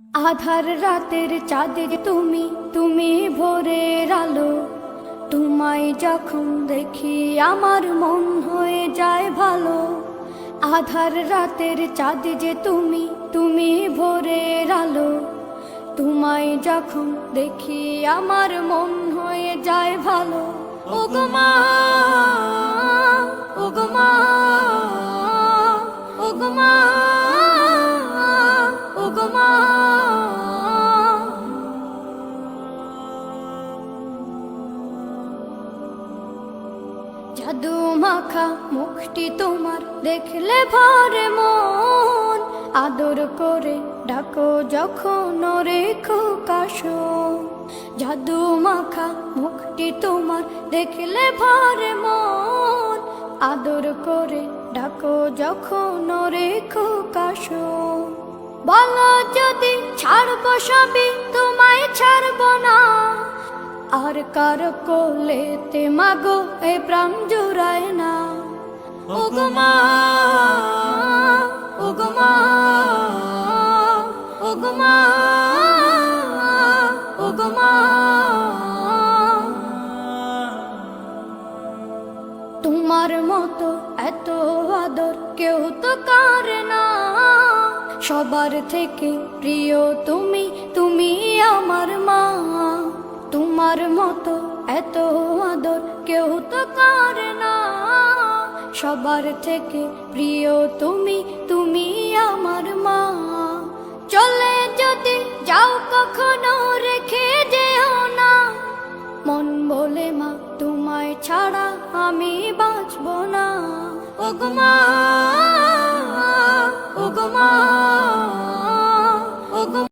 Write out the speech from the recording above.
আধার রাতের চাঁদের তুমি, তুমি ভোরের আলো। তোমায় যখন দেখি আমার মন হয়ে যায় ভালো। আধার রাতের চাঁদ যে তুমি, তুমি ভোরের আলো। তোমায় যখন দেখি আমার মন হয়ে যায় ভালো। ওগো মা, ওগো মা, ওগো মা, ওগো মা। জাদু মাখা মুখটি তোমার দেখলে ভরে মন। আদর করে ডাকো যখন রেখো কাশো। জাদু মাখা মুখটি তোমার দেখলে ভরে মন। আদর করে ডাকো যখন রেখো কাশো। বলো যদি ছাড়বো সবই, তোমায় ছাড়বো না। আর কার কোলেতে মাগো এ প্রাণ জুড়ায় না। ওগো মা, ওগো মা, ওগো মা, ওগো মা। তোমার মতো এত আদর কেউ তো করে না। সবার থেকে প্রিয় তুমি, তুমি আমার মা। তোমার মতো এত আদর কেউ তো করে না। সবার থেকে প্রিয় তুমি, তুমি আমার মা। চলে যদি যাও কখনো রেখে যেও না। মন বলে মা তোমায় ছাড়া আমি বাঁচবো না। ওগো মা, ওগো মা।